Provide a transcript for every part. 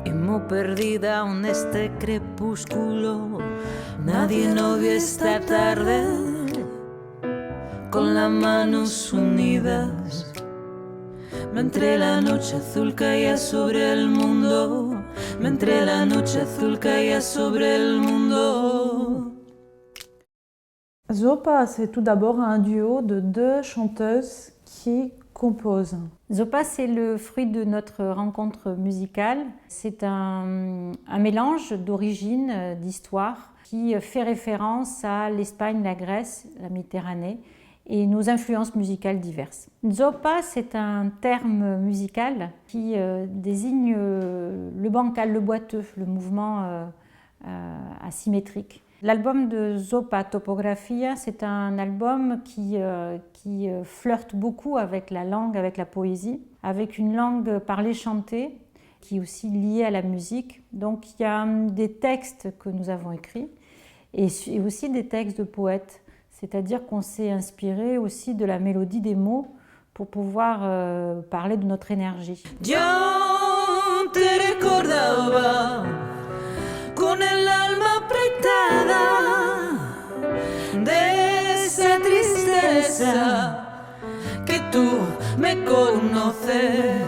Hemos perdida en este crepúsculo, nadie nos vio esta tarde, con las manos unidas. Mentre la noche azul caía sobre el mundo, mentre la noche azul caía sobre el mundo. Zopa, c'est tout d'abord un duo de deux chanteuses qui composent. Zopa, c'est le fruit de notre rencontre musicale. C'est un mélange d'origine, d'histoire, qui fait référence à l'Espagne, la Grèce, la Méditerranée et nos influences musicales diverses. Zopa, c'est un terme musical qui désigne le bancal, le boiteux, le mouvement asymétrique. L'album de Zopa Topografia, c'est un album qui flirte beaucoup avec la langue, avec la poésie, avec une langue parlée chantée qui est aussi liée à la musique. Donc il y a des textes que nous avons écrits et aussi des textes de poètes. C'est-à-dire qu'on s'est inspiré aussi de la mélodie des mots pour pouvoir parler de notre énergie. Yo te recordaba con el alma apretada de esa tristeza que tú me conoces.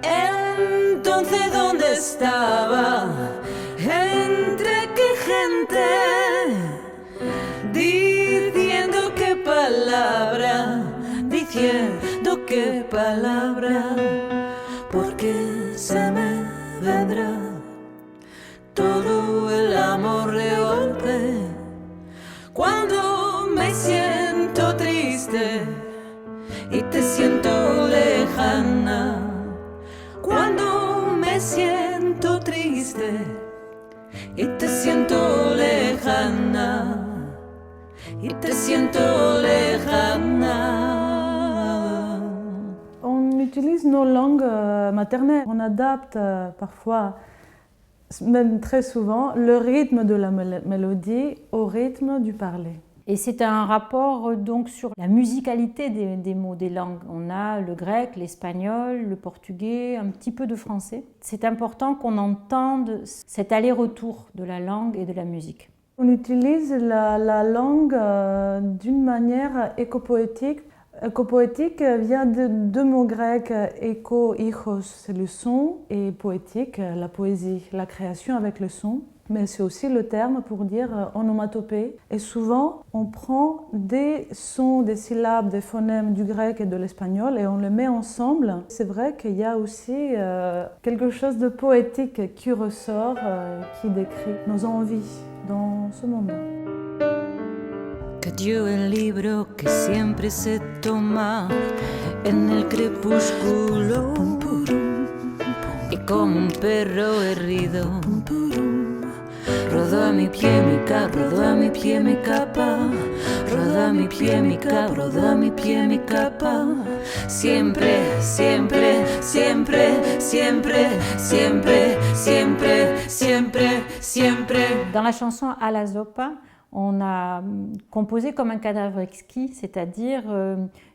Entonces, ¿dónde estaba? ¿Entre qué gente? Diciendo qué palabra, porque se me vendrá todo el amor de golpe. Cuando me siento triste y te siento lejana, cuando me siento triste y te siento lejana. Y te siento lejana. On utilise nos langues maternelles. On adapte parfois, même très souvent, le rythme de la mélodie au rythme du parler. Et c'est un rapport donc sur la musicalité des mots, des langues. On a le grec, l'espagnol, le portugais, un petit peu de français. C'est important qu'on entende cet aller-retour de la langue et de la musique. On utilise la langue d'une manière écopoétique. Écopoétique vient de deux mots grecs, éco, hijos, c'est le son, et poétique, la poésie, la création avec le son. Mais c'est aussi le terme pour dire onomatopée. Et souvent, on prend des sons, des syllabes, des phonèmes du grec et de l'espagnol et on les met ensemble. C'est vrai qu'il y a aussi quelque chose de poétique qui ressort, qui décrit nos envies dans ce monde. Cayó el libro que siempre se toma en el crepúsculo y como un perro herido rodó a mi pie mi capa, rodó a mi pie mi capa, rodó a mi pie mi capa, rodó a mi pie mi capa. Siempre, siempre, siempre, siempre, siempre, siempre, siempre, siempre. Dans la chanson À la Zopa, on a composé comme un cadavre exquis, c'est-à-dire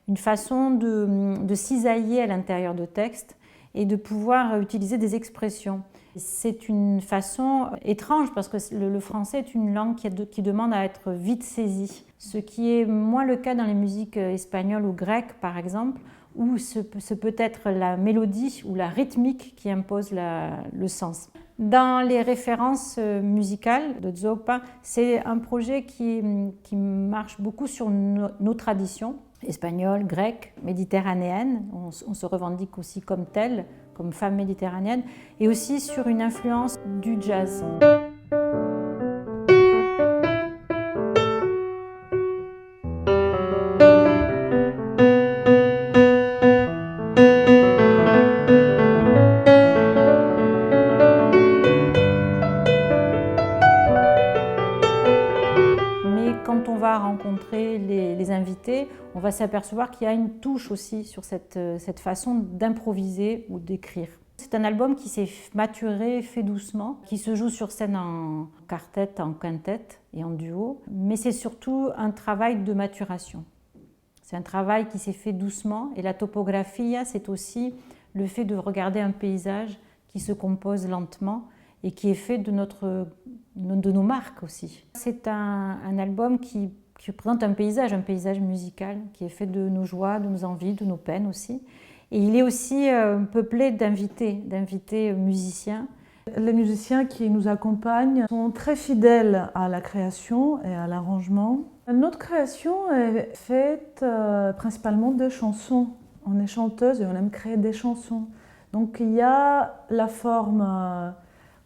une façon de cisailler à l'intérieur de textes et de pouvoir utiliser des expressions. C'est une façon étrange parce que le français est une langue qui demande à être vite saisie, ce qui est moins le cas dans les musiques espagnoles ou grecques par exemple, où ce peut être la mélodie ou la rythmique qui impose le sens. Dans les références musicales de Zopa, c'est un projet qui marche beaucoup sur nos traditions, espagnoles, grecques, méditerranéennes. On se revendique aussi comme telle, comme femme méditerranéenne, et aussi sur une influence du jazz. Quand on va rencontrer les invités, on va s'apercevoir qu'il y a une touche aussi sur cette façon d'improviser ou d'écrire. C'est un album qui s'est maturé, fait doucement, qui se joue sur scène en quartet, en quintette et en duo, mais c'est surtout un travail de maturation. C'est un travail qui s'est fait doucement et la topographie, c'est aussi le fait de regarder un paysage qui se compose lentement et qui est fait de nos marques aussi. C'est un album qui présente un paysage musical, qui est fait de nos joies, de nos envies, de nos peines aussi. Et il est aussi peuplé d'invités musiciens. Les musiciens qui nous accompagnent sont très fidèles à la création et à l'arrangement. Notre création est faite principalement de chansons. On est chanteuse et on aime créer des chansons. Donc il y a la forme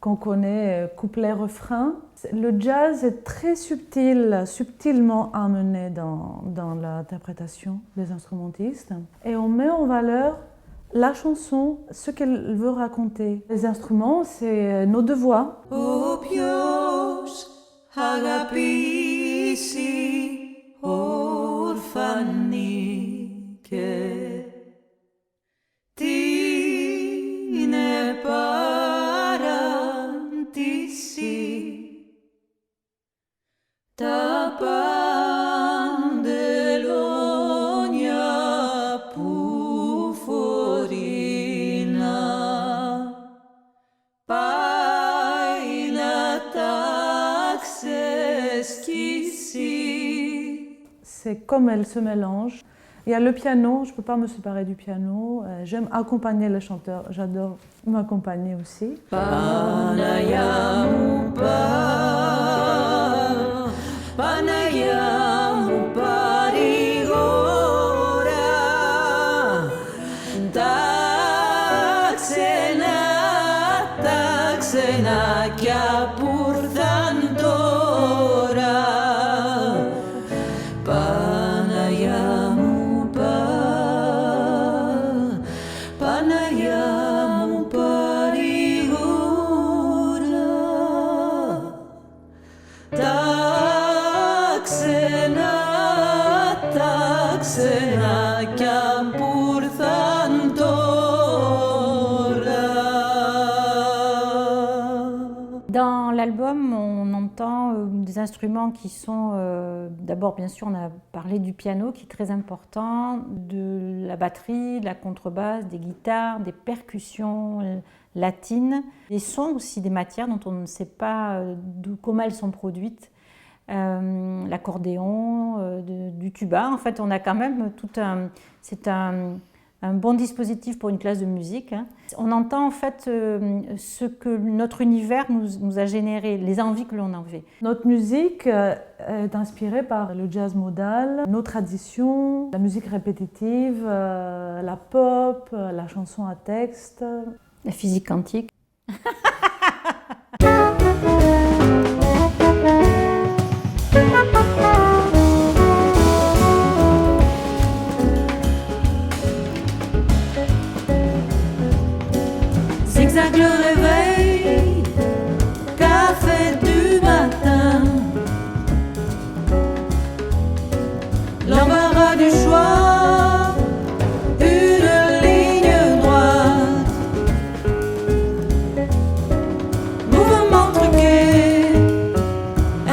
qu'on connaît, couplet-refrain. Le jazz est très subtilement amené dans l'interprétation des instrumentistes. Et on met en valeur la chanson, ce qu'elle veut raconter. Les instruments, c'est nos deux voix. Όποιος αγαπήσει ορφανήκε την παράντηση τα παντελόνια που φορεί να πάει να τα ξεσκίσει. C'est comme elle se mélange. Il y a le piano, je ne peux pas me séparer du piano. J'aime accompagner les chanteurs, j'adore m'accompagner aussi. Παναγιά μου Παναγιά μου παρηγορά τα ξενάκια που ήρθαν τώρα. Παναγιά μου Παναγιά μου παρηγορά τα ξενάκια που ήρθαν τώρα. Dans l'album, on entend des instruments qui sont, d'abord bien sûr on a parlé du piano qui est très important, de la batterie, de la contrebasse, des guitares, des percussions latines, des sons aussi, des matières dont on ne sait pas comment elles sont produites, l'accordéon, du tuba. En fait on a quand même c'est un bon dispositif pour une classe de musique. On entend en fait ce que notre univers nous a généré, les envies que l'on avait. Notre musique est inspirée par le jazz modal, nos traditions, la musique répétitive, la pop, la chanson à texte. La physique quantique. Zigzag le réveil, café du matin, l'embarras du choix, une ligne droite, mouvement truqué,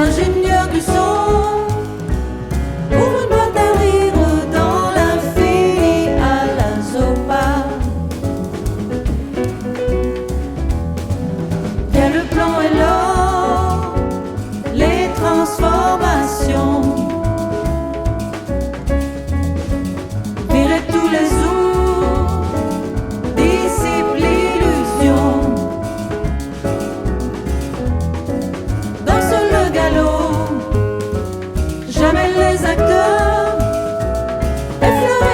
ingénieur du son, ouvre une boîte à rire dans l'infini à la Zopa. Le plan est là, les transformations, virer tous les jours, dissipe l'illusion, danse le galop, jamais les acteurs, effleurer